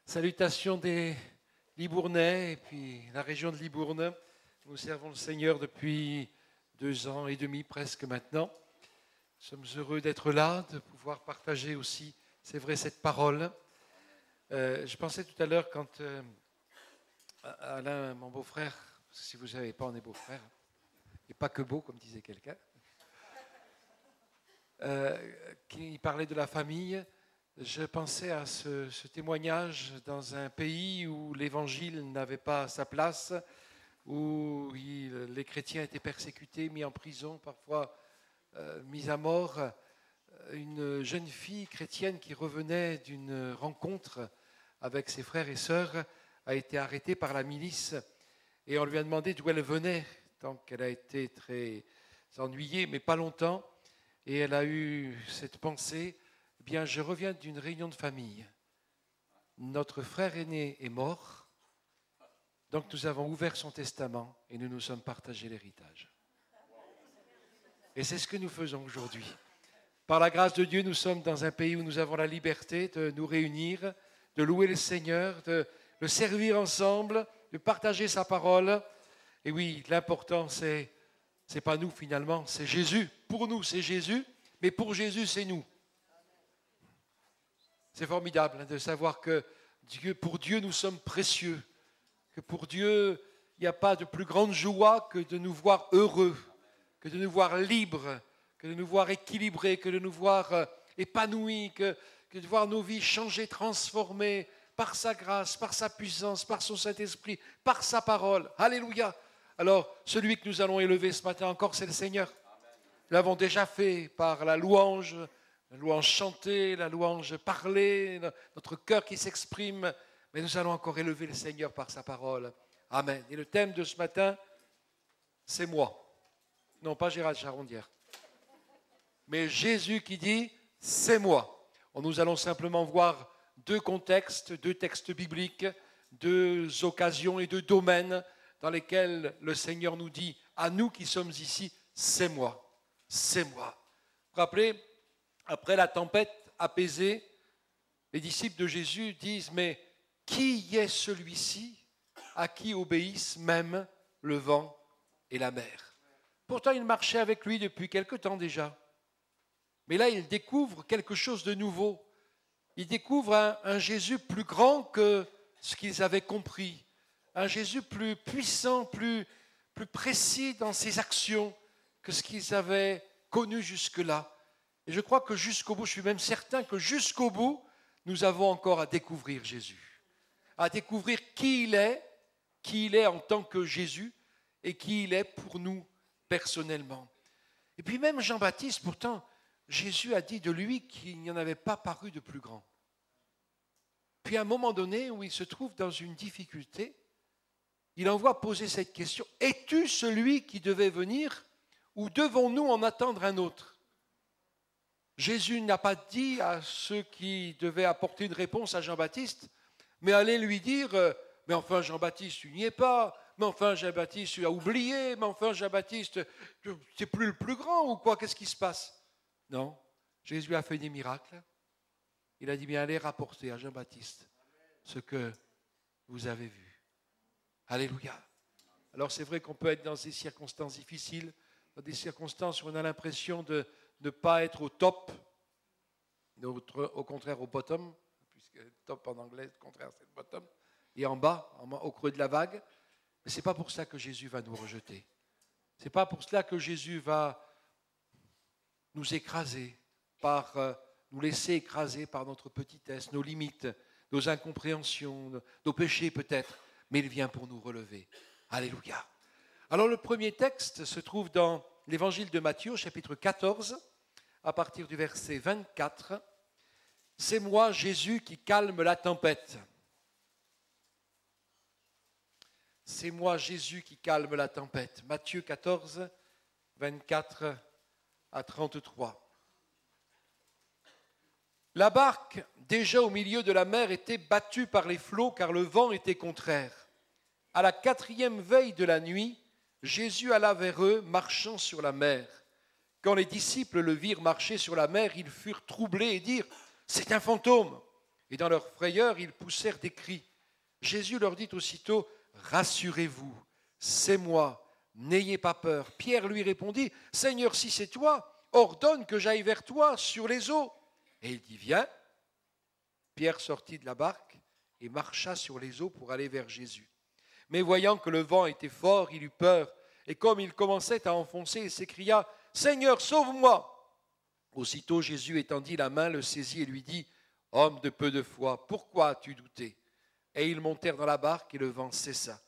Salutations des Libournais et puis la région de Libourne. Nous servons le Seigneur depuis 2 ans et demi presque maintenant. Nous sommes heureux d'être là, de pouvoir partager aussi, c'est vrai, cette parole. Je pensais tout à l'heure quand Alain, mon beau-frère, si vous ne savez pas, on est beau-frère, et pas que beau, comme disait quelqu'un, qui parlait de la famille. Je pensais à ce témoignage dans un pays où l'évangile n'avait pas sa place, où les chrétiens étaient persécutés, mis en prison, parfois mis à mort. Une jeune fille chrétienne qui revenait d'une rencontre avec ses frères et sœurs a été arrêtée par la milice et on lui a demandé d'où elle venait, tant qu'elle a été très ennuyée, mais pas longtemps. Et elle a eu cette pensée: eh bien, je reviens d'une réunion de famille. Notre frère aîné est mort, donc nous avons ouvert son testament et nous nous sommes partagés l'héritage. Et c'est ce que nous faisons aujourd'hui. Par la grâce de Dieu, nous sommes dans un pays où nous avons la liberté de nous réunir, de louer le Seigneur, de le servir ensemble, de partager sa parole. Et oui, l'important, c'est pas nous finalement, c'est Jésus. Pour nous, c'est Jésus, mais pour Jésus, c'est nous. C'est formidable de savoir que pour Dieu, nous sommes précieux, que pour Dieu, il n'y a pas de plus grande joie que de nous voir heureux, que de nous voir libres, que de nous voir équilibrés, que de nous voir épanouis, que de voir nos vies changer, transformées par sa grâce, par sa puissance, par son Saint-Esprit, par sa parole. Alléluia. Alors, celui que nous allons élever ce matin encore, c'est le Seigneur. Nous l'avons déjà fait par la louange chantée, la louange parlée, notre cœur qui s'exprime, mais nous allons encore élever le Seigneur par sa parole. Amen. Et le thème de ce matin, c'est moi. Non, pas Gérald Charondière, mais Jésus qui dit, c'est moi. Nous allons simplement voir deux contextes, deux textes bibliques, deux occasions et deux domaines dans lesquels le Seigneur nous dit, à nous qui sommes ici, c'est moi, c'est moi. Vous vous rappelez, après la tempête apaisée, les disciples de Jésus disent, mais qui est celui-ci à qui obéissent même le vent et la mer? Pourtant, ils marchaient avec lui depuis quelque temps déjà. Mais là, ils découvrent quelque chose de nouveau. Ils découvrent un Jésus plus grand que ce qu'ils avaient compris. Un Jésus plus puissant, plus précis dans ses actions que ce qu'ils avaient connu jusque-là. Et je crois que jusqu'au bout, je suis même certain que jusqu'au bout, nous avons encore à découvrir Jésus. À découvrir qui il est en tant que Jésus et qui il est pour nous personnellement. Et puis même Jean-Baptiste, pourtant, Jésus a dit de lui qu'il n'y en avait pas paru de plus grand. Puis à un moment donné où il se trouve dans une difficulté, il envoie poser cette question: es-tu celui qui devait venir ou devons-nous en attendre un autre? Jésus n'a pas dit à ceux qui devaient apporter une réponse à Jean-Baptiste, mais allez lui dire, mais enfin Jean-Baptiste, tu n'y es pas, mais enfin Jean-Baptiste, tu as oublié, mais enfin Jean-Baptiste, tu n'es plus le plus grand ou quoi, qu'est-ce qui se passe? Non, Jésus a fait des miracles. Il a dit, bien allez rapporter à Jean-Baptiste ce que vous avez vu. Alléluia. Alors c'est vrai qu'on peut être dans des circonstances difficiles, dans des circonstances où on a l'impression de ne pas être au top, au contraire au bottom, puisque top en anglais, le contraire c'est le bottom, et en bas, au creux de la vague. Mais ce n'est pas pour ça que Jésus va nous rejeter. Ce n'est pas pour cela que Jésus va nous écraser, nous laisser écraser par notre petitesse, nos limites, nos incompréhensions, nos péchés peut-être, mais il vient pour nous relever. Alléluia. Alors le premier texte se trouve dans l'évangile de Matthieu, chapitre 14, à partir du verset 24. C'est moi, Jésus, qui calme la tempête. C'est moi, Jésus, qui calme la tempête. Matthieu 14, 24 à 33. La barque, déjà au milieu de la mer, était battue par les flots car le vent était contraire. À la 4e veille de la nuit, Jésus alla vers eux, marchant sur la mer. Quand les disciples le virent marcher sur la mer, ils furent troublés et dirent « C'est un fantôme !» Et dans leur frayeur, ils poussèrent des cris. Jésus leur dit aussitôt, « Rassurez-vous, c'est moi, n'ayez pas peur. » Pierre lui répondit, « Seigneur, si c'est toi, ordonne que j'aille vers toi sur les eaux. » Et il dit, « Viens. » Pierre sortit de la barque et marcha sur les eaux pour aller vers Jésus. Mais voyant que le vent était fort, il eut peur, et comme il commençait à enfoncer, il s'écria, « Seigneur, sauve-moi !» Aussitôt Jésus étendit la main, le saisit et lui dit, « Homme de peu de foi, pourquoi as-tu douté ?» Et ils montèrent dans la barque et le vent cessa.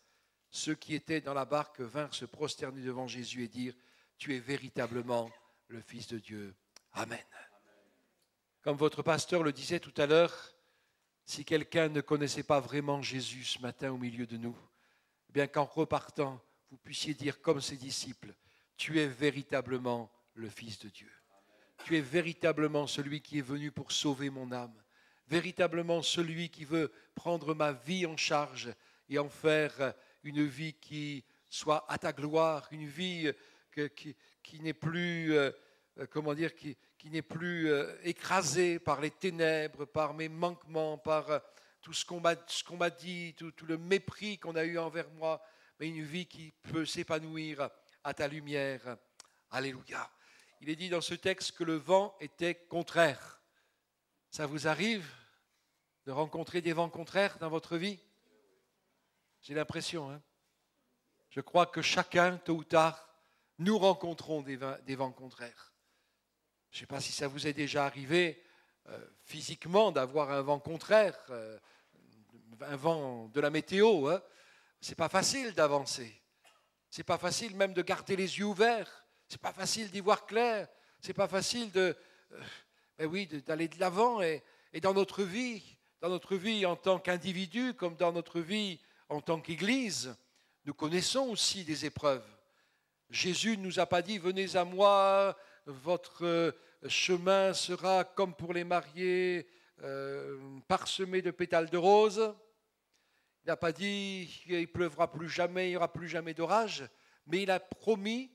Ceux qui étaient dans la barque vinrent se prosterner devant Jésus et dirent, « Tu es véritablement le Fils de Dieu. Amen. » Comme votre pasteur le disait tout à l'heure, si quelqu'un ne connaissait pas vraiment Jésus ce matin au milieu de nous, eh bien qu'en repartant, vous puissiez dire comme ses disciples, « Tu es véritablement le Fils de Dieu. Tu es véritablement celui qui est venu pour sauver mon âme, véritablement celui qui veut prendre ma vie en charge et en faire une vie qui soit à ta gloire, une vie qui n'est plus, qui n'est plus écrasée par les ténèbres, par mes manquements, par tout ce qu'on m'a dit, tout le mépris qu'on a eu envers moi, mais une vie qui peut s'épanouir à ta lumière. Alléluia. Il est dit dans ce texte que le vent était contraire. Ça vous arrive de rencontrer des vents contraires dans votre vie? J'ai l'impression. Je crois que chacun, tôt ou tard, nous rencontrons des vents contraires. Je ne sais pas si ça vous est déjà arrivé physiquement d'avoir un vent contraire, un vent de la météo. Ce n'est pas facile d'avancer. Ce n'est pas facile même de garder les yeux ouverts. Ce n'est pas facile d'y voir clair. Ce n'est pas facile d'aller de l'avant. Et dans notre vie en tant qu'individu, comme dans notre vie en tant qu'Église, nous connaissons aussi des épreuves. Jésus ne nous a pas dit « Venez à moi, votre chemin sera comme pour les mariés, parsemé de pétales de rose. » Il n'a pas dit qu'il ne pleuvra plus jamais, il n'y aura plus jamais d'orage, mais il a promis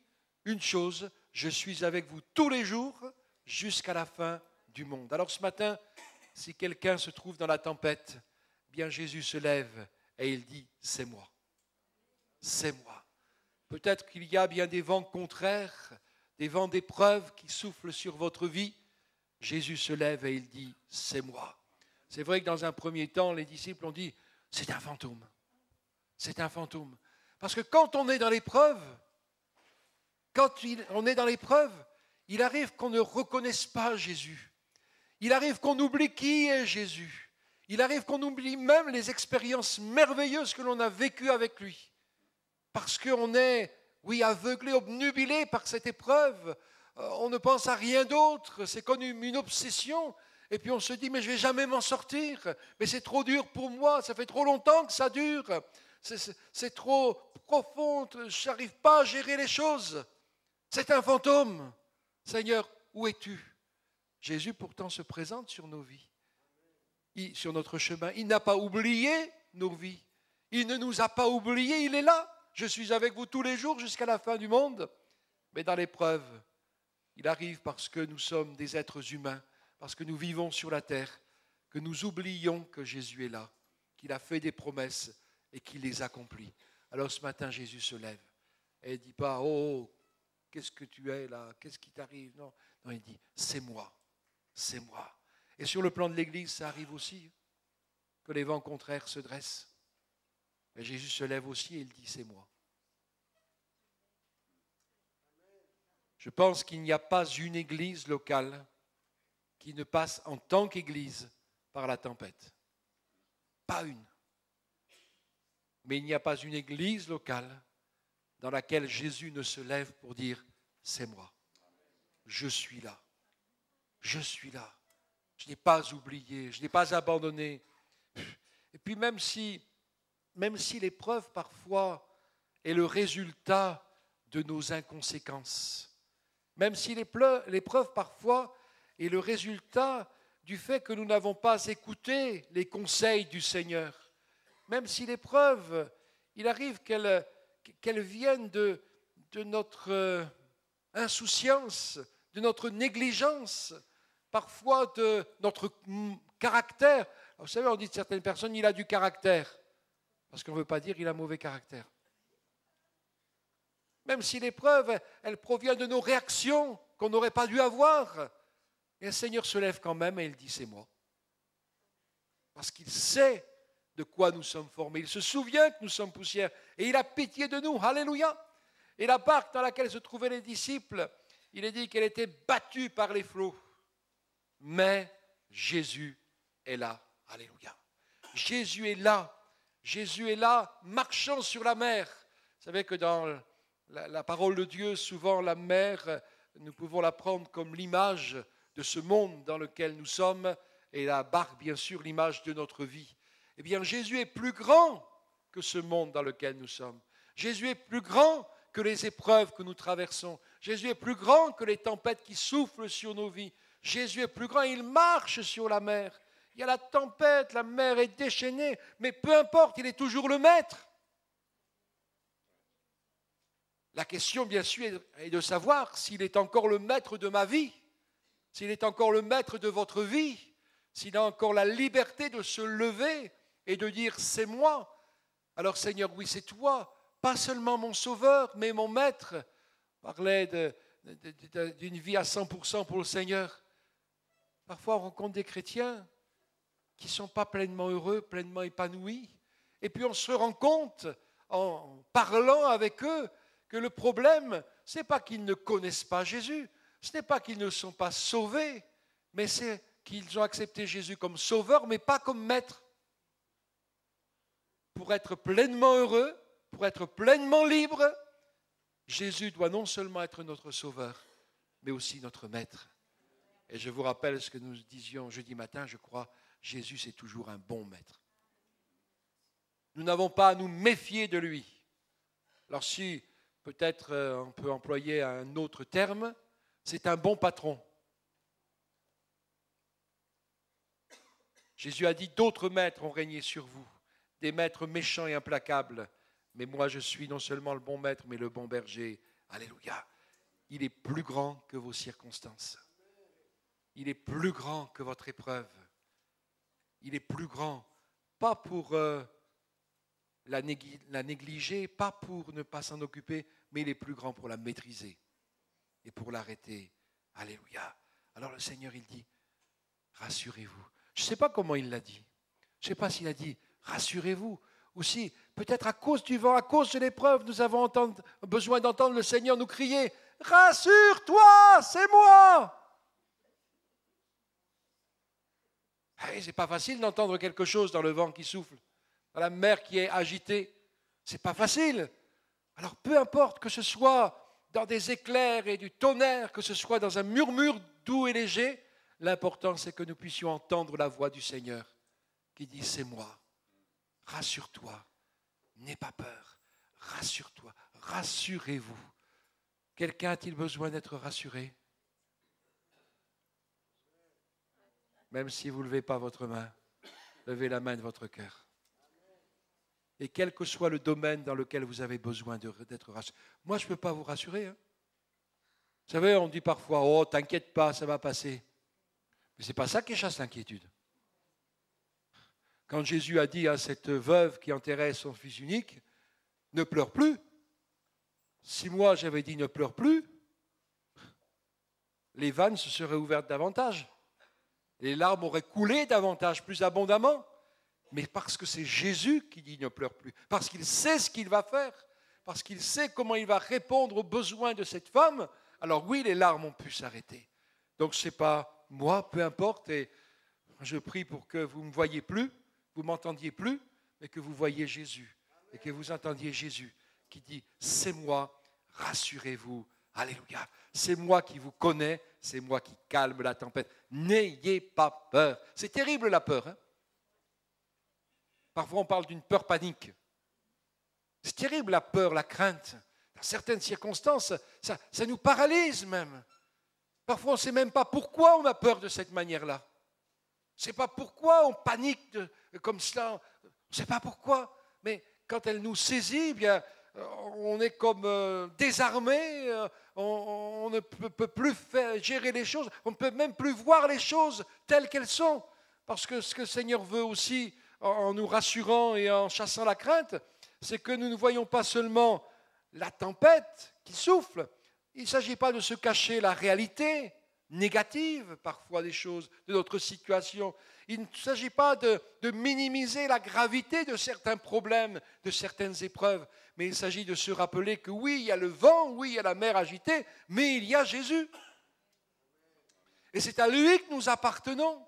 une chose, je suis avec vous tous les jours jusqu'à la fin du monde. Alors ce matin, si quelqu'un se trouve dans la tempête, bien Jésus se lève et il dit, c'est moi. C'est moi. Peut-être qu'il y a bien des vents contraires, des vents d'épreuve qui soufflent sur votre vie. Jésus se lève et il dit, c'est moi. C'est vrai que dans un premier temps, les disciples ont dit, c'est un fantôme. C'est un fantôme. Parce que quand on est dans l'épreuve, il arrive qu'on ne reconnaisse pas Jésus. Il arrive qu'on oublie qui est Jésus. Il arrive qu'on oublie même les expériences merveilleuses que l'on a vécues avec lui. Parce qu'on est, aveuglé, obnubilé par cette épreuve. On ne pense à rien d'autre. C'est comme une obsession. Et puis on se dit, mais je ne vais jamais m'en sortir. Mais c'est trop dur pour moi. Ça fait trop longtemps que ça dure. C'est trop profond. Je n'arrive pas à gérer les choses. C'est un fantôme. Seigneur, où es-tu? Jésus pourtant se présente sur nos vies, sur notre chemin. Il n'a pas oublié nos vies. Il ne nous a pas oubliés, il est là. Je suis avec vous tous les jours jusqu'à la fin du monde. Mais dans l'épreuve, il arrive parce que nous sommes des êtres humains, parce que nous vivons sur la terre, que nous oublions que Jésus est là, qu'il a fait des promesses et qu'il les accomplit. Alors ce matin, Jésus se lève et il ne dit pas « Oh, qu'est-ce que tu es là? Qu'est-ce qui t'arrive ?» Non, il dit « C'est moi, c'est moi. » Et sur le plan de l'Église, ça arrive aussi, que les vents contraires se dressent. Mais Jésus se lève aussi et il dit « C'est moi. » Je pense qu'il n'y a pas une église locale qui ne passe en tant qu'église par la tempête. Pas une. Mais il n'y a pas une église locale dans laquelle Jésus ne se lève pour dire « C'est moi. Je suis là. Je suis là. Je n'ai pas oublié. Je n'ai pas abandonné. » Et puis même si l'épreuve parfois est le résultat de nos inconséquences, même si l'épreuve parfois est le résultat du fait que nous n'avons pas écouté les conseils du Seigneur, même si l'épreuve, il arrive qu'elle vienne de notre insouciance, de notre négligence, parfois de notre caractère. Vous savez, on dit de certaines personnes, il a du caractère. Parce qu'on ne veut pas dire qu'il a mauvais caractère. Même si l'épreuve, elle provient de nos réactions qu'on n'aurait pas dû avoir. Et le Seigneur se lève quand même et il dit, c'est moi. Parce qu'il sait de quoi nous sommes formés. Il se souvient que nous sommes poussière. Et il a pitié de nous. Alléluia. Et la barque dans laquelle se trouvaient les disciples, il est dit qu'elle était battue par les flots. Mais Jésus est là. Alléluia. Jésus est là. Jésus est là, marchant sur la mer. Vous savez que dans la parole de Dieu, souvent la mer, nous pouvons la prendre comme l'image de ce monde dans lequel nous sommes, et la barque, bien sûr, l'image de notre vie. Eh bien, Jésus est plus grand que ce monde dans lequel nous sommes. Jésus est plus grand que les épreuves que nous traversons. Jésus est plus grand que les tempêtes qui soufflent sur nos vies. Jésus est plus grand, il marche sur la mer. Il y a la tempête, la mer est déchaînée, mais peu importe, il est toujours le maître. La question, bien sûr, est de savoir s'il est encore le maître de ma vie, s'il est encore le maître de votre vie, s'il a encore la liberté de se lever et de dire « c'est moi ». Alors Seigneur, oui, c'est toi, pas seulement mon sauveur, mais mon maître. On parlait d'une vie à 100% pour le Seigneur. Parfois, on rencontre des chrétiens qui ne sont pas pleinement heureux, pleinement épanouis. Et puis on se rend compte, en parlant avec eux, que le problème, ce n'est pas qu'ils ne connaissent pas Jésus, ce n'est pas qu'ils ne sont pas sauvés, mais c'est qu'ils ont accepté Jésus comme sauveur, mais pas comme maître. Pour être pleinement heureux, pour être pleinement libre, Jésus doit non seulement être notre sauveur, mais aussi notre maître. Et je vous rappelle ce que nous disions jeudi matin, je crois, Jésus c'est toujours un bon maître. Nous n'avons pas à nous méfier de lui. Alors si peut-être on peut employer un autre terme, c'est un bon patron. Jésus a dit, d'autres maîtres ont régné sur vous, des maîtres méchants et implacables. Mais moi, je suis non seulement le bon maître, mais le bon berger. Alléluia. Il est plus grand que vos circonstances. Il est plus grand que votre épreuve. Il est plus grand, pas pour la négliger, pas pour ne pas s'en occuper, mais il est plus grand pour la maîtriser et pour l'arrêter. Alléluia. Alors le Seigneur, il dit, rassurez-vous. Je ne sais pas comment il l'a dit. Je ne sais pas s'il a dit, rassurez-vous. Ou si, peut-être à cause du vent, à cause de l'épreuve, nous avons besoin d'entendre le Seigneur nous crier, rassure-toi, c'est moi. Ce n'est pas facile d'entendre quelque chose dans le vent qui souffle, dans la mer qui est agitée. Ce n'est pas facile. Alors peu importe que ce soit dans des éclairs et du tonnerre, que ce soit dans un murmure doux et léger, l'important c'est que nous puissions entendre la voix du Seigneur qui dit « c'est moi, rassure-toi, n'aie pas peur, rassure-toi, rassurez-vous ». Quelqu'un a-t-il besoin d'être rassuré? Même si vous ne levez pas votre main, levez la main de votre cœur. Et quel que soit le domaine dans lequel vous avez besoin d'être rassuré. Moi, je ne peux pas vous rassurer. Vous savez, on dit parfois, oh, t'inquiète pas, ça va passer. Mais ce n'est pas ça qui chasse l'inquiétude. Quand Jésus a dit à cette veuve qui enterrait son fils unique, ne pleure plus. Si moi j'avais dit ne pleure plus, les vannes se seraient ouvertes davantage. Les larmes auraient coulé davantage, plus abondamment. Mais parce que c'est Jésus qui dit ne pleure plus, parce qu'il sait ce qu'il va faire, parce qu'il sait comment il va répondre aux besoins de cette femme, alors oui, les larmes ont pu s'arrêter. Donc ce n'est pas moi, peu importe, et je prie pour que vous ne me voyiez plus, vous ne m'entendiez plus, mais que vous voyiez Jésus, et que vous entendiez Jésus qui dit « c'est moi, rassurez-vous, alléluia, c'est moi qui vous connais, c'est moi qui calme la tempête, n'ayez pas peur ». C'est terrible la peur, hein? Parfois, on parle d'une peur panique. C'est terrible la peur, la crainte. Dans certaines circonstances, ça nous paralyse même. Parfois, on ne sait même pas pourquoi on a peur de cette manière-là. On ne sait pas pourquoi on panique comme cela. On ne sait pas pourquoi. Mais quand elle nous saisit, eh bien, on est comme désarmé. On ne peut plus gérer les choses. On ne peut même plus voir les choses telles qu'elles sont. Parce que ce que le Seigneur veut aussi, en nous rassurant et en chassant la crainte, c'est que nous ne voyons pas seulement la tempête qui souffle. Il ne s'agit pas de se cacher la réalité négative, parfois, des choses, de notre situation. Il ne s'agit pas de minimiser la gravité de certains problèmes, de certaines épreuves, mais il s'agit de se rappeler que oui, il y a le vent, oui, il y a la mer agitée, mais il y a Jésus. Et c'est à lui que nous appartenons.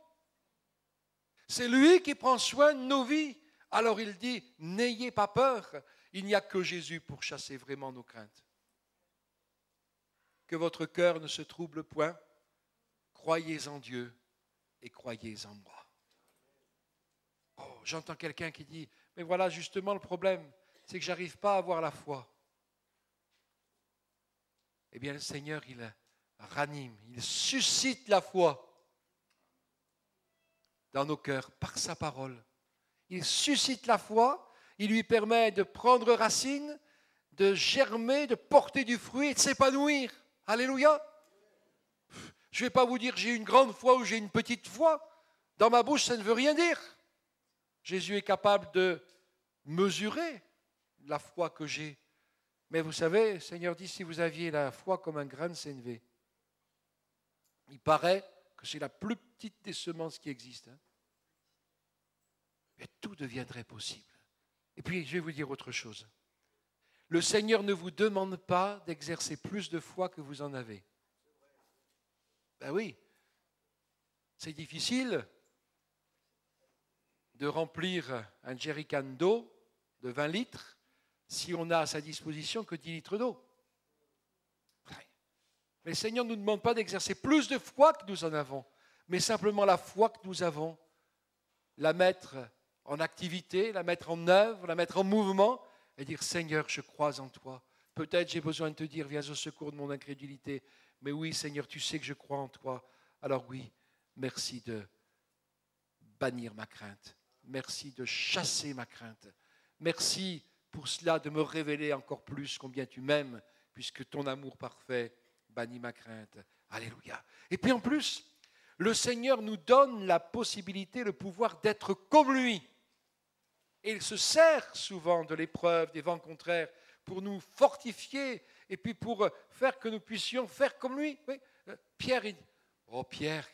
C'est lui qui prend soin de nos vies. Alors il dit, n'ayez pas peur, il n'y a que Jésus pour chasser vraiment nos craintes. Que votre cœur ne se trouble point, croyez en Dieu et croyez en moi. Oh, j'entends quelqu'un qui dit, mais voilà justement le problème, c'est que je n'arrive pas à avoir la foi. Eh bien le Seigneur, il ranime, il suscite la foi dans nos cœurs par sa parole. Il suscite la foi, il lui permet de prendre racine, de germer, de porter du fruit et de s'épanouir. Alléluia. Je ne vais pas vous dire j'ai une grande foi ou j'ai une petite foi. Dans ma bouche, ça ne veut rien dire. Jésus est capable de mesurer la foi que j'ai. Mais vous savez, le Seigneur dit, si vous aviez la foi comme un grain de sénévé, il paraît que c'est la plus petite des semences qui existent. Mais tout deviendrait possible. Et puis, je vais vous dire autre chose. Le Seigneur ne vous demande pas d'exercer plus de foi que vous en avez. Ben oui, c'est difficile de remplir un jerrycan d'eau de 20 litres si on n'a à sa disposition que 10 litres d'eau. Mais le Seigneur ne nous demande pas d'exercer plus de foi que nous en avons, mais simplement la foi que nous avons, la mettre en activité, la mettre en œuvre, la mettre en mouvement et dire « Seigneur, je crois en toi ». Peut-être j'ai besoin de te dire « Viens au secours de mon incrédulité ». Mais oui, Seigneur, tu sais que je crois en toi. Alors oui, merci de bannir ma crainte. Merci de chasser ma crainte. Merci pour cela de me révéler encore plus combien tu m'aimes, puisque ton amour parfait bannit ma crainte. Alléluia. Et puis en plus, le Seigneur nous donne la possibilité, le pouvoir d'être comme lui. Et il se sert souvent de l'épreuve, des vents contraires, pour nous fortifier et puis pour faire que nous puissions faire comme lui. Oui. Pierre, Pierre,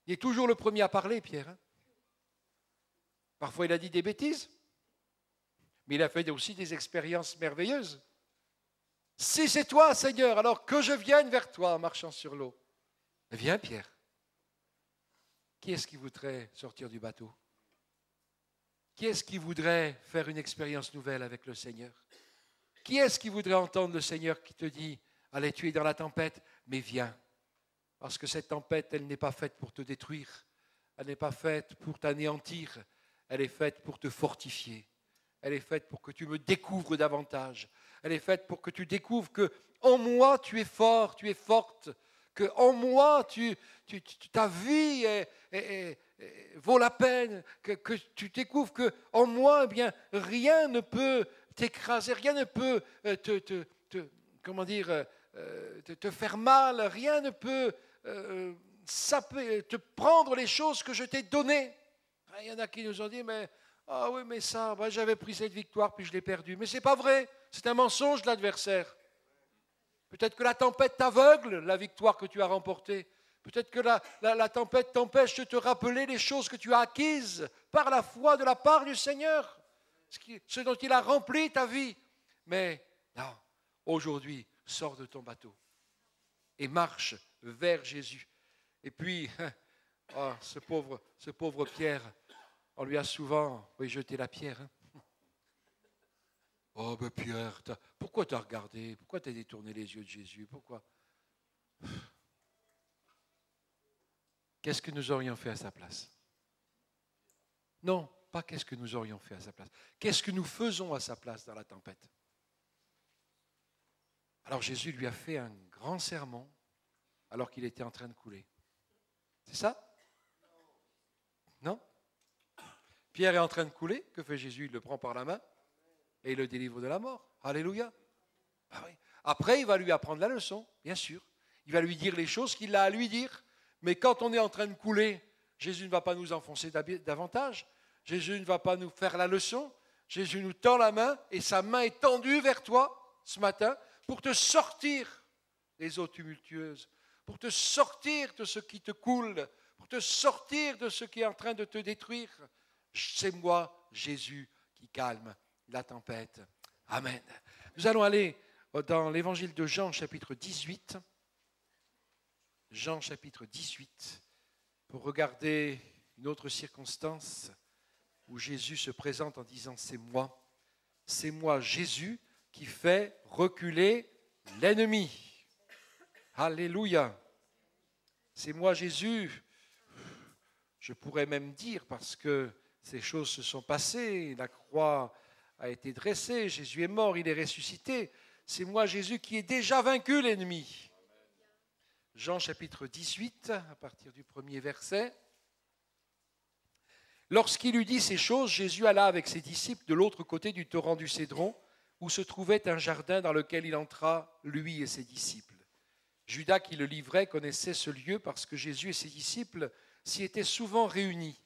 il est toujours le premier à parler, Pierre. Parfois, il a dit des bêtises, mais il a fait aussi des expériences merveilleuses. Si c'est toi, Seigneur, alors que je vienne vers toi en marchant sur l'eau. Viens, Pierre. Qui est-ce qui voudrait sortir du bateau? Qui est-ce qui voudrait faire une expérience nouvelle avec le Seigneur? Qui est-ce qui voudrait entendre le Seigneur qui te dit « Allez, tu es dans la tempête, mais viens. » Parce que cette tempête, elle n'est pas faite pour te détruire. Elle n'est pas faite pour t'anéantir. Elle est faite pour te fortifier. Elle est faite pour que tu me découvres davantage. Elle est faite pour que tu découvres que en moi, tu es fort, tu es forte. Que en moi, ta vie vaut la peine. Que tu découvres que en moi, eh bien, rien ne peut t'écraser, rien ne peut te faire mal, rien ne peut te prendre les choses que je t'ai données. Il y en a qui nous ont dit, mais oui, mais ça, j'avais pris cette victoire, puis je l'ai perdue. Mais ce n'est pas vrai, c'est un mensonge de l'adversaire. Peut-être que la tempête t'aveugle, la victoire que tu as remportée. Peut-être que la tempête t'empêche de te rappeler les choses que tu as acquises par la foi de la part du Seigneur, ce dont il a rempli ta vie. Mais non, aujourd'hui, sors de ton bateau et marche vers Jésus. Et puis, ce pauvre Pierre, on lui a souvent jeté la pierre. Oh, ben Pierre, pourquoi tu as regardé? Pourquoi tu as détourné les yeux de Jésus? Pourquoi? Qu'est-ce que nous aurions fait à sa place? Non, pas qu'est-ce que nous aurions fait à sa place. Qu'est-ce que nous faisons à sa place dans la tempête? Alors Jésus lui a fait un grand sermon alors qu'il était en train de couler. C'est ça? Non? Pierre est en train de couler. Que fait Jésus? Il le prend par la main et il le délivre de la mort. Alléluia. Ah oui. Après, il va lui apprendre la leçon, bien sûr. Il va lui dire les choses qu'il a à lui dire. Mais quand on est en train de couler, Jésus ne va pas nous enfoncer davantage. Jésus ne va pas nous faire la leçon. Jésus nous tend la main et sa main est tendue vers toi ce matin pour te sortir des eaux tumultueuses, pour te sortir de ce qui te coule, pour te sortir de ce qui est en train de te détruire. C'est moi, Jésus, qui calme la tempête. Amen. Nous allons aller dans l'évangile de Jean, chapitre 18. Jean, chapitre 18, pour regarder une autre circonstance où Jésus se présente en disant « C'est moi, Jésus, qui fait reculer l'ennemi. » Alléluia. C'est moi, Jésus. Je pourrais même dire, parce que ces choses se sont passées, la croix a été dressée, Jésus est mort, il est ressuscité. C'est moi, Jésus, qui ai déjà vaincu l'ennemi. Jean chapitre 18, à partir du premier verset. Lorsqu'il eut dit ces choses, Jésus alla avec ses disciples de l'autre côté du torrent du Cédron, où se trouvait un jardin dans lequel il entra, lui et ses disciples. Judas, qui le livrait, connaissait ce lieu parce que Jésus et ses disciples s'y étaient souvent réunis.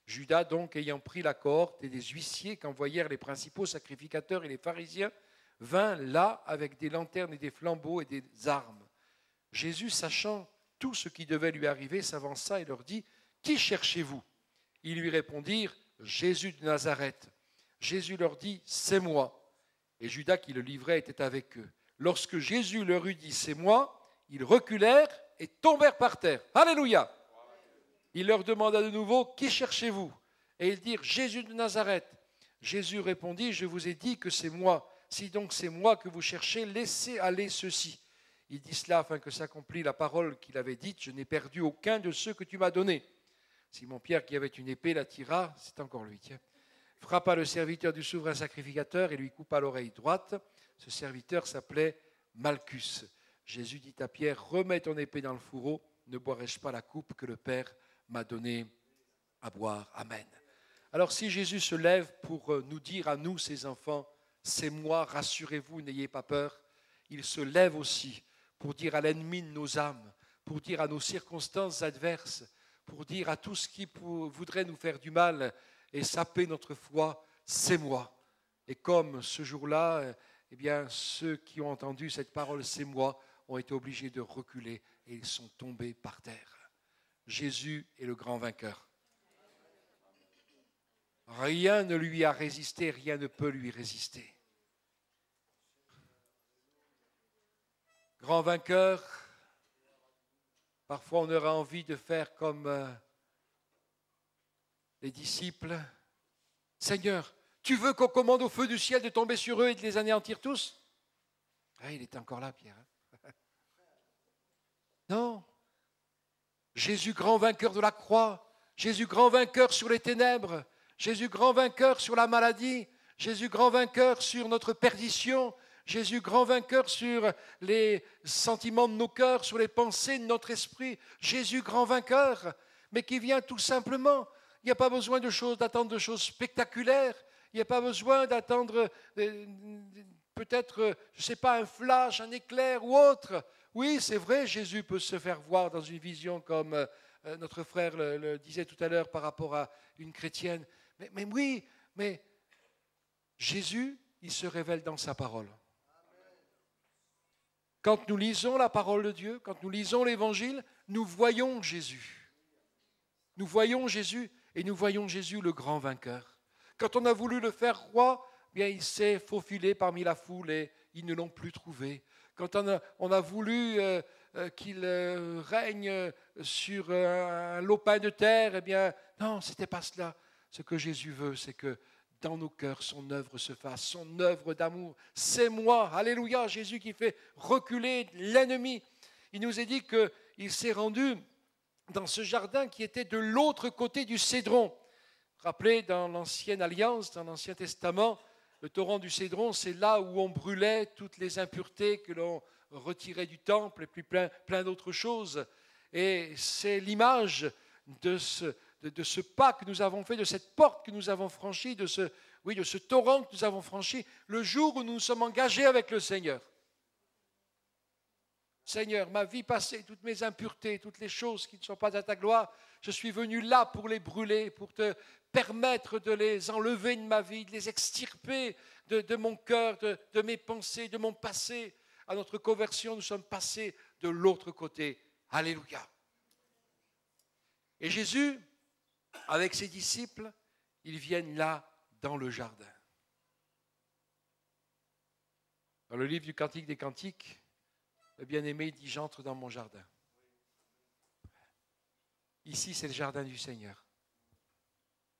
Judas, donc, ayant pris la cohorte et des huissiers qu'envoyèrent les principaux sacrificateurs et les pharisiens, vint là avec des lanternes et des flambeaux et des armes. Jésus, sachant tout ce qui devait lui arriver, s'avança et leur dit « Qui cherchez-vous » Ils lui répondirent « Jésus de Nazareth ». Jésus leur dit « C'est moi ». Et Judas qui le livrait était avec eux. Lorsque Jésus leur eut dit « C'est moi », ils reculèrent et tombèrent par terre. Alléluia. Il leur demanda de nouveau « Qui cherchez-vous » Et ils dirent « Jésus de Nazareth ». Jésus répondit « Je vous ai dit que c'est moi. Si donc c'est moi que vous cherchez, laissez aller ceux-ci. » Il dit cela afin que s'accomplisse la parole qu'il avait dite « Je n'ai perdu aucun de ceux que tu m'as donnés. » Simon-Pierre, qui avait une épée, la tira, c'est encore lui, tiens, frappa le serviteur du souverain sacrificateur et lui coupa l'oreille droite. Ce serviteur s'appelait Malchus. Jésus dit à Pierre, remets ton épée dans le fourreau, ne boirai-je pas la coupe que le Père m'a donnée à boire. Amen. Alors si Jésus se lève pour nous dire à nous, ses enfants, c'est moi, rassurez-vous, n'ayez pas peur, il se lève aussi pour dire à l'ennemi de nos âmes, pour dire à nos circonstances adverses, pour dire à tout ce qui voudrait nous faire du mal et saper notre foi, c'est moi. Et comme ce jour-là, eh bien, ceux qui ont entendu cette parole, c'est moi, ont été obligés de reculer et ils sont tombés par terre. Jésus est le grand vainqueur. Rien ne lui a résisté, rien ne peut lui résister. Grand vainqueur, parfois on aura envie de faire comme les disciples. Seigneur, tu veux qu'on commande au feu du ciel de tomber sur eux et de les anéantir tous? Ah, il est encore là, Pierre. Non. Jésus, grand vainqueur de la croix. Jésus, grand vainqueur sur les ténèbres. Jésus, grand vainqueur sur la maladie. Jésus, grand vainqueur sur notre perdition. Jésus, grand vainqueur sur les sentiments de nos cœurs, sur les pensées de notre esprit. Jésus, grand vainqueur, mais qui vient tout simplement. Il n'y a pas besoin d'attendre de choses spectaculaires. Il n'y a pas besoin d'attendre peut-être, je ne sais pas, un flash, un éclair ou autre. Oui, c'est vrai, Jésus peut se faire voir dans une vision comme notre frère le disait tout à l'heure par rapport à une chrétienne. Mais oui, mais Jésus, il se révèle dans sa parole. Quand nous lisons la parole de Dieu, quand nous lisons l'Évangile, nous voyons Jésus. Nous voyons Jésus et nous voyons Jésus le grand vainqueur. Quand on a voulu le faire roi, bien, il s'est faufilé parmi la foule et ils ne l'ont plus trouvé. Quand on a voulu qu'il règne sur un lopin de terre, eh bien, non, ce n'était pas cela. Ce que Jésus veut, c'est que dans nos cœurs, son œuvre se fasse, son œuvre d'amour. C'est moi, alléluia, Jésus qui fait reculer l'ennemi. Il nous a dit qu'il s'est rendu dans ce jardin qui était de l'autre côté du Cédron. Rappelez, dans l'Ancienne Alliance, dans l'Ancien Testament, le torrent du Cédron, c'est là où on brûlait toutes les impuretés que l'on retirait du temple et puis plein d'autres choses. Et c'est l'image de ce pas que nous avons fait, de cette porte que nous avons franchie, de ce torrent que nous avons franchi, le jour où nous nous sommes engagés avec le Seigneur. Seigneur, ma vie passée, toutes mes impuretés, toutes les choses qui ne sont pas à ta gloire, je suis venu là pour les brûler, pour te permettre de les enlever de ma vie, de les extirper de mon cœur, de mes pensées, de mon passé. À notre conversion, nous sommes passés de l'autre côté. Alléluia. Et Jésus, avec ses disciples, ils viennent là dans le jardin. Dans le livre du Cantique des Cantiques, le bien-aimé dit « J'entre dans mon jardin ». Ici, c'est le jardin du Seigneur.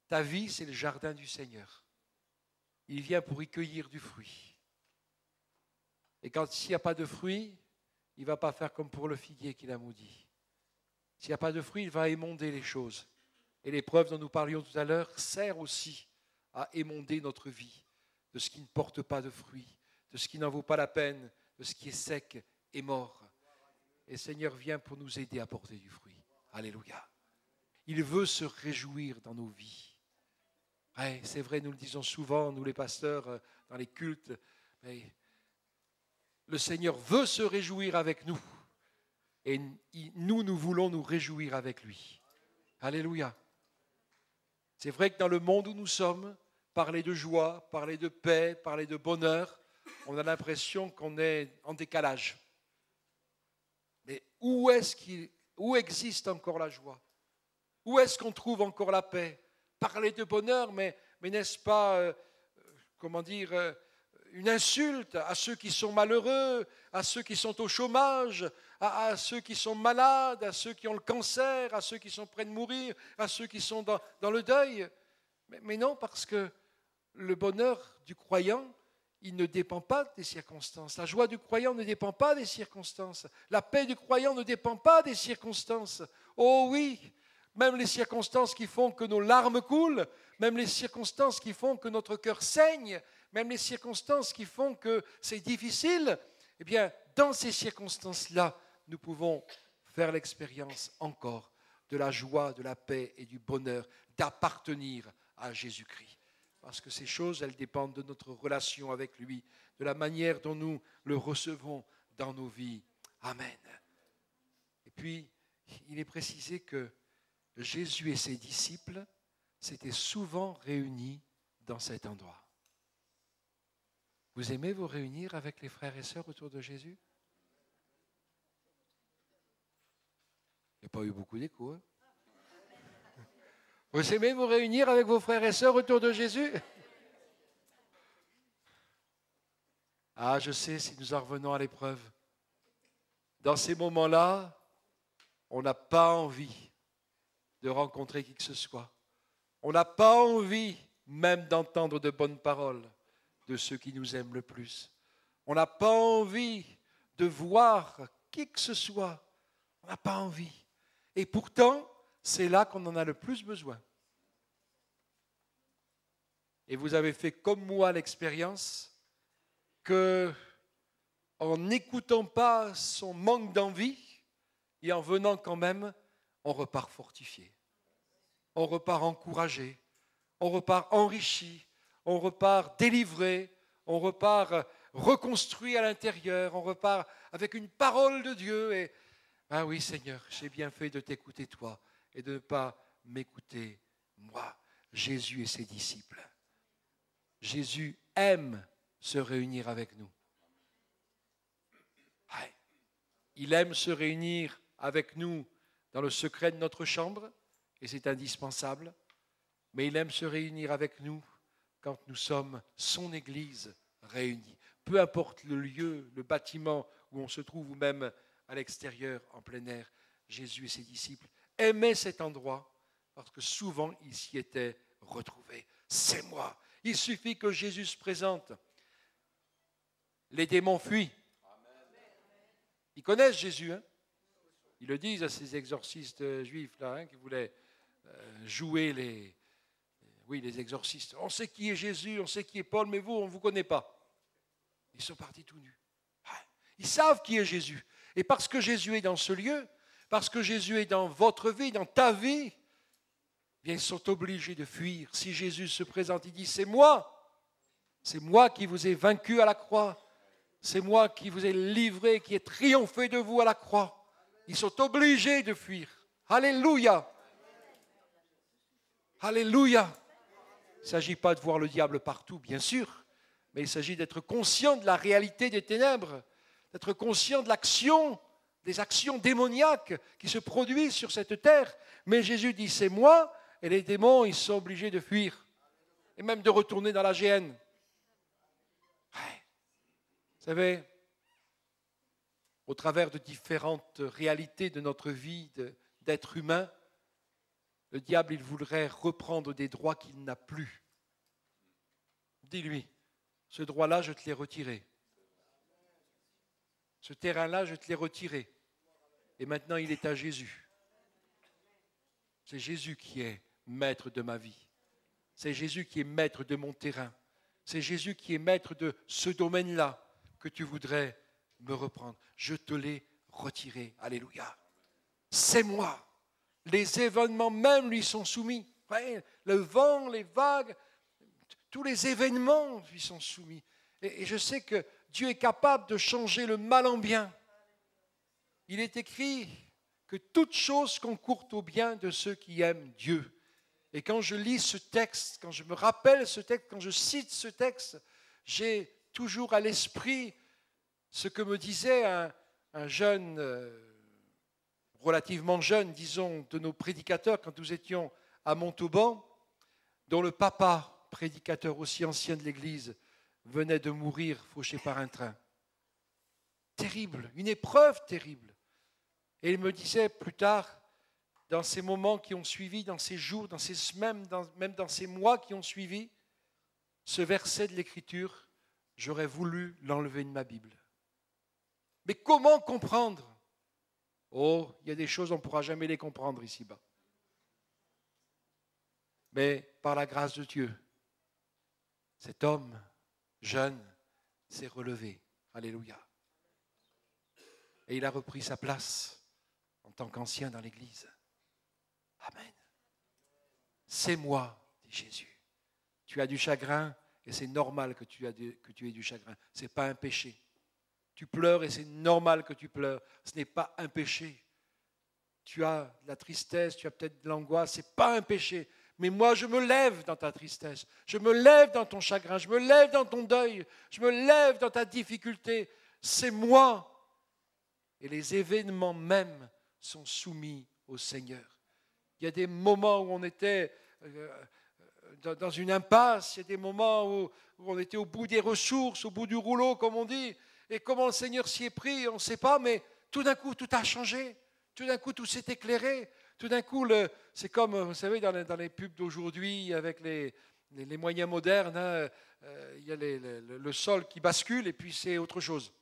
Ta vie, c'est le jardin du Seigneur. Il vient pour y cueillir du fruit. Et quand s'il n'y a pas de fruit, il ne va pas faire comme pour le figuier qu'il a maudit. S'il n'y a pas de fruit, il va émonder les choses. Et l'épreuve dont nous parlions tout à l'heure sert aussi à émonder notre vie de ce qui ne porte pas de fruit, de ce qui n'en vaut pas la peine, de ce qui est sec et mort. Et le Seigneur vient pour nous aider à porter du fruit. Alléluia. Il veut se réjouir dans nos vies. Ouais, c'est vrai, nous le disons souvent, nous les pasteurs, dans les cultes, mais le Seigneur veut se réjouir avec nous. Et nous voulons nous réjouir avec lui. Alléluia. C'est vrai que dans le monde où nous sommes, parler de joie, parler de paix, parler de bonheur, on a l'impression qu'on est en décalage. Mais où existe encore la joie? Où est-ce qu'on trouve encore la paix? Parler de bonheur, mais n'est-ce pas, une insulte à ceux qui sont malheureux, à ceux qui sont au chômage, à ceux qui sont malades, à ceux qui ont le cancer, à ceux qui sont près de mourir, à ceux qui sont dans le deuil. Mais non, parce que le bonheur du croyant, il ne dépend pas des circonstances. La joie du croyant ne dépend pas des circonstances. La paix du croyant ne dépend pas des circonstances. Oh oui, même les circonstances qui font que nos larmes coulent, même les circonstances qui font que notre cœur saigne, même les circonstances qui font que c'est difficile, eh bien, dans ces circonstances-là, nous pouvons faire l'expérience encore de la joie, de la paix et du bonheur d'appartenir à Jésus-Christ. Parce que ces choses, elles dépendent de notre relation avec lui, de la manière dont nous le recevons dans nos vies. Amen. Et puis, il est précisé que Jésus et ses disciples s'étaient souvent réunis dans cet endroit. Vous aimez vous réunir avec les frères et sœurs autour de Jésus? Il n'y a pas eu beaucoup d'écho. Hein? Vous aimez vous réunir avec vos frères et sœurs autour de Jésus? Ah, je sais, si nous en revenons à l'épreuve, dans ces moments-là, on n'a pas envie de rencontrer qui que ce soit. On n'a pas envie même d'entendre de bonnes paroles de ceux qui nous aiment le plus. On n'a pas envie de voir qui que ce soit. On n'a pas envie. Et pourtant, c'est là qu'on en a le plus besoin. Et vous avez fait comme moi l'expérience que, en n'écoutant pas son manque d'envie et en venant quand même, on repart fortifié, on repart encouragé, on repart enrichi, on repart délivré, on repart reconstruit à l'intérieur, on repart avec une parole de Dieu. Et ah oui Seigneur, j'ai bien fait de t'écouter toi et de ne pas m'écouter moi. Jésus et ses disciples. Jésus aime se réunir avec nous. Il aime se réunir avec nous dans le secret de notre chambre, et c'est indispensable, mais il aime se réunir avec nous quand nous sommes son Église réunie. Peu importe le lieu, le bâtiment où on se trouve, ou même à l'extérieur, en plein air, Jésus et ses disciples aimaient cet endroit parce que souvent ils s'y étaient retrouvés. C'est moi. Il suffit que Jésus se présente. Les démons fuient. Ils connaissent Jésus. Hein? Ils le disent à ces exorcistes juifs là, hein, qui voulaient jouer les exorcistes. On sait qui est Jésus, on sait qui est Paul, mais vous, on ne vous connaît pas. Ils sont partis tout nus. Ils savent qui est Jésus. Et parce que Jésus est dans ce lieu, parce que Jésus est dans votre vie, dans ta vie, bien, ils sont obligés de fuir. Si Jésus se présente, il dit, c'est moi qui vous ai vaincu à la croix. C'est moi qui vous ai livré, qui ai triomphé de vous à la croix. Ils sont obligés de fuir. Alléluia. Alléluia. Il ne s'agit pas de voir le diable partout, bien sûr, mais il s'agit d'être conscient de la réalité des ténèbres, d'être conscient de l'action, des actions démoniaques qui se produisent sur cette terre. Mais Jésus dit, c'est moi, et les démons, ils sont obligés de fuir, et même de retourner dans la géhenne. Ouais. Vous savez, au travers de différentes réalités de notre vie d'être humain, le diable, il voudrait reprendre des droits qu'il n'a plus. Dis-lui, ce droit-là, je te l'ai retiré. Ce terrain-là, je te l'ai retiré. Et maintenant, il est à Jésus. C'est Jésus qui est maître de ma vie. C'est Jésus qui est maître de mon terrain. C'est Jésus qui est maître de ce domaine-là que tu voudrais me reprendre. Je te l'ai retiré. Alléluia. C'est moi. Les événements même lui sont soumis. Le vent, les vagues, tous les événements lui sont soumis. Et je sais que Dieu est capable de changer le mal en bien. Il est écrit que toute chose concourt au bien de ceux qui aiment Dieu. Et quand je lis ce texte, quand je me rappelle ce texte, quand je cite ce texte, j'ai toujours à l'esprit ce que me disait un jeune, relativement jeune, disons, de nos prédicateurs quand nous étions à Montauban, dont le papa, prédicateur aussi ancien de l'Église, venait de mourir fauché par un train. Terrible, une épreuve terrible. Et il me disait plus tard, dans ces moments qui ont suivi, dans ces jours, dans ces semaines, même dans ces mois qui ont suivi, ce verset de l'Écriture, j'aurais voulu l'enlever de ma Bible. Mais comment comprendre? Oh, il y a des choses, on ne pourra jamais les comprendre ici-bas. Mais par la grâce de Dieu, cet homme jeune s'est relevé. Alléluia. Et il a repris sa place en tant qu'ancien dans l'Église. Amen. C'est moi, dit Jésus. Tu as du chagrin et c'est normal que tu aies du chagrin. Ce n'est pas un péché. Tu pleures et c'est normal que tu pleures. Ce n'est pas un péché. Tu as de la tristesse, tu as peut-être de l'angoisse. Ce n'est pas un péché. Mais moi, je me lève dans ta tristesse. Je me lève dans ton chagrin. Je me lève dans ton deuil. Je me lève dans ta difficulté. C'est moi. Et les événements même sont soumis au Seigneur. Il y a des moments où on était dans une impasse. Il y a des moments où on était au bout des ressources, au bout du rouleau, comme on dit. Et comment le Seigneur s'y est pris, on ne sait pas, mais tout d'un coup, tout a changé. Tout d'un coup, tout s'est éclairé. Tout d'un coup, c'est comme, vous savez, dans les pubs d'aujourd'hui, avec les moyens modernes, hein, il y a le sol qui bascule et puis c'est autre chose.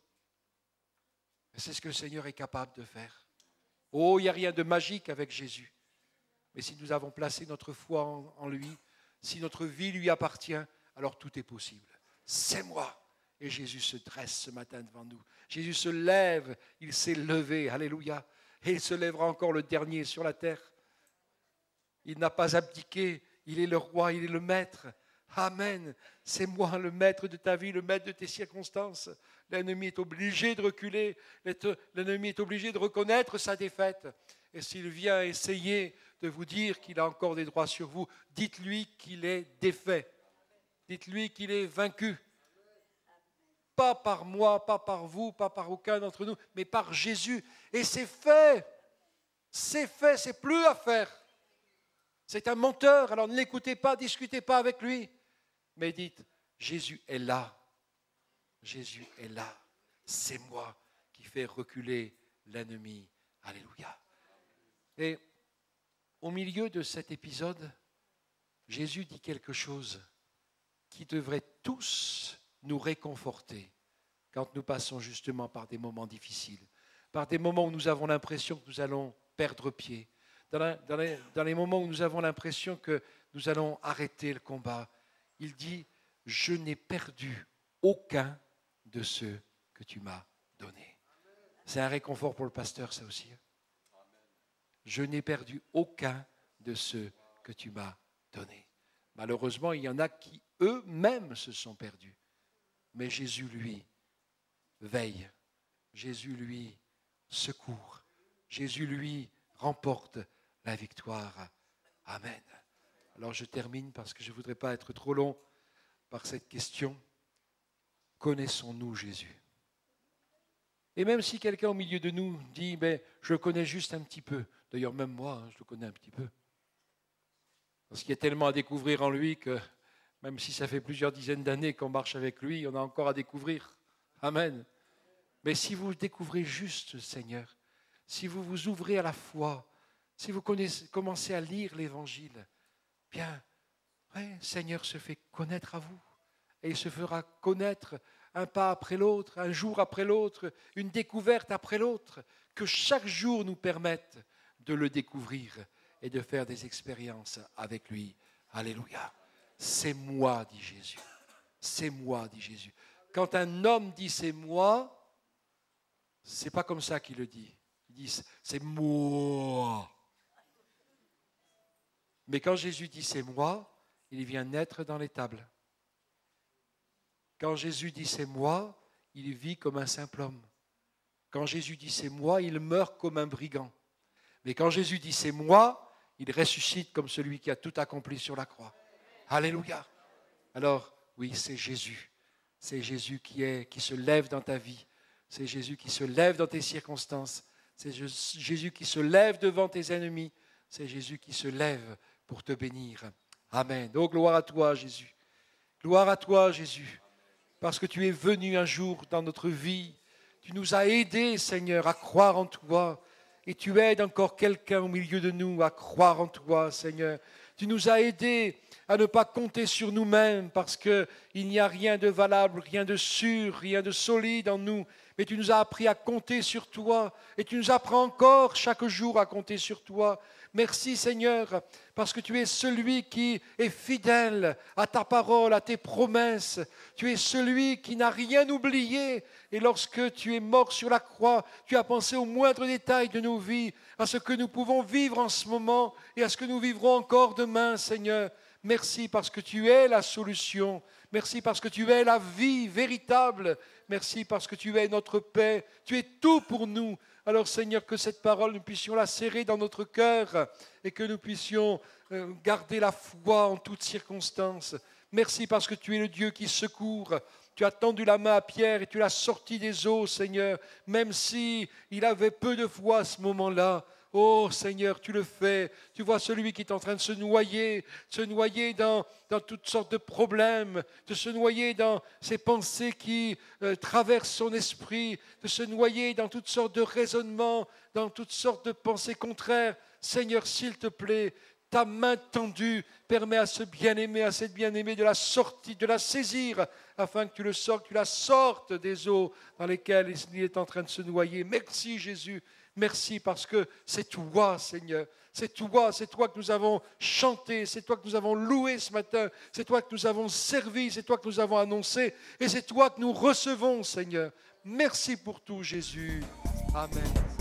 Et c'est ce que le Seigneur est capable de faire. Oh, il n'y a rien de magique avec Jésus. Mais si nous avons placé notre foi en lui, si notre vie lui appartient, alors tout est possible. C'est moi. Et Jésus se dresse ce matin devant nous. Jésus se lève, il s'est levé, alléluia. Et il se lèvera encore le dernier sur la terre. Il n'a pas abdiqué, il est le roi, il est le maître. Amen. C'est moi le maître de ta vie, le maître de tes circonstances. L'ennemi est obligé de reculer, l'ennemi est obligé de reconnaître sa défaite. Et s'il vient essayer de vous dire qu'il a encore des droits sur vous, dites-lui qu'il est défait. Dites-lui qu'il est vaincu. Pas par moi, pas par vous, pas par aucun d'entre nous, mais par Jésus. Et c'est fait. C'est fait, c'est plus à faire. C'est un menteur, alors ne l'écoutez pas, discutez pas avec lui. Mais dites, Jésus est là. Jésus est là. C'est moi qui fais reculer l'ennemi. Alléluia. Et au milieu de cet épisode, Jésus dit quelque chose qui devrait tous nous réconforter quand nous passons justement par des moments difficiles, par des moments où nous avons l'impression que nous allons perdre pied, dans les moments où nous avons l'impression que nous allons arrêter le combat. Il dit, je n'ai perdu aucun de ceux que tu m'as donnés. C'est un réconfort pour le pasteur, ça aussi. Je n'ai perdu aucun de ceux que tu m'as donnés. Malheureusement, il y en a qui eux-mêmes se sont perdus. Mais Jésus, lui, veille. Jésus, lui, secourt. Jésus, lui, remporte la victoire. Amen. Alors je termine parce que je ne voudrais pas être trop long par cette question. Connaissons-nous Jésus? Et même si quelqu'un au milieu de nous dit, je le connais juste un petit peu, d'ailleurs même moi, je le connais un petit peu, parce qu'il y a tellement à découvrir en lui que même si ça fait plusieurs dizaines d'années qu'on marche avec lui, on a encore à découvrir. Amen. Mais si vous découvrez juste le Seigneur, si vous vous ouvrez à la foi, si vous commencez à lire l'Évangile, bien, le Seigneur se fait connaître à vous. Et il se fera connaître un pas après l'autre, un jour après l'autre, une découverte après l'autre, que chaque jour nous permette de le découvrir et de faire des expériences avec lui. Alléluia. C'est moi, dit Jésus. C'est moi, dit Jésus. Quand un homme dit c'est moi, c'est pas comme ça qu'il le dit. Il dit c'est moi. Mais quand Jésus dit c'est moi, il vient naître dans l'étable. Quand Jésus dit c'est moi, il vit comme un simple homme. Quand Jésus dit c'est moi, il meurt comme un brigand. Mais quand Jésus dit c'est moi, il ressuscite comme celui qui a tout accompli sur la croix. Alléluia. Alors, oui, c'est Jésus. C'est Jésus qui se lève dans ta vie. C'est Jésus qui se lève dans tes circonstances. C'est Jésus qui se lève devant tes ennemis. C'est Jésus qui se lève pour te bénir. Amen. Donc, gloire à toi, Jésus. Gloire à toi, Jésus. Parce que tu es venu un jour dans notre vie. Tu nous as aidés, Seigneur, à croire en toi. Et tu aides encore quelqu'un au milieu de nous à croire en toi, Seigneur. Tu nous as aidés à ne pas compter sur nous-mêmes parce qu'il n'y a rien de valable, rien de sûr, rien de solide en nous. Mais tu nous as appris à compter sur toi et tu nous apprends encore chaque jour à compter sur toi. Merci Seigneur, parce que tu es celui qui est fidèle à ta parole, à tes promesses. Tu es celui qui n'a rien oublié. Et lorsque tu es mort sur la croix, tu as pensé au moindre détail de nos vies, à ce que nous pouvons vivre en ce moment et à ce que nous vivrons encore demain, Seigneur. Merci parce que tu es la solution. Merci parce que tu es la vie véritable. Merci parce que tu es notre paix. Tu es tout pour nous. Alors Seigneur, que cette parole, nous puissions la serrer dans notre cœur et que nous puissions garder la foi en toutes circonstances. Merci parce que tu es le Dieu qui secourt. Tu as tendu la main à Pierre et tu l'as sorti des eaux, Seigneur, même si il avait peu de foi à ce moment-là. Oh Seigneur, tu le fais. Tu vois celui qui est en train de se noyer dans toutes sortes de problèmes, de se noyer dans ces pensées qui traversent son esprit, de se noyer dans toutes sortes de raisonnements, dans toutes sortes de pensées contraires. Seigneur, s'il te plaît, ta main tendue permet à ce bien-aimé, à cette bien-aimée de la saisir, afin que tu le sortes, que tu la sortes des eaux dans lesquelles il est en train de se noyer. Merci Jésus. Merci parce que c'est toi, Seigneur. C'est toi que nous avons chanté, c'est toi que nous avons loué ce matin, c'est toi que nous avons servi, c'est toi que nous avons annoncé et c'est toi que nous recevons, Seigneur. Merci pour tout, Jésus. Amen.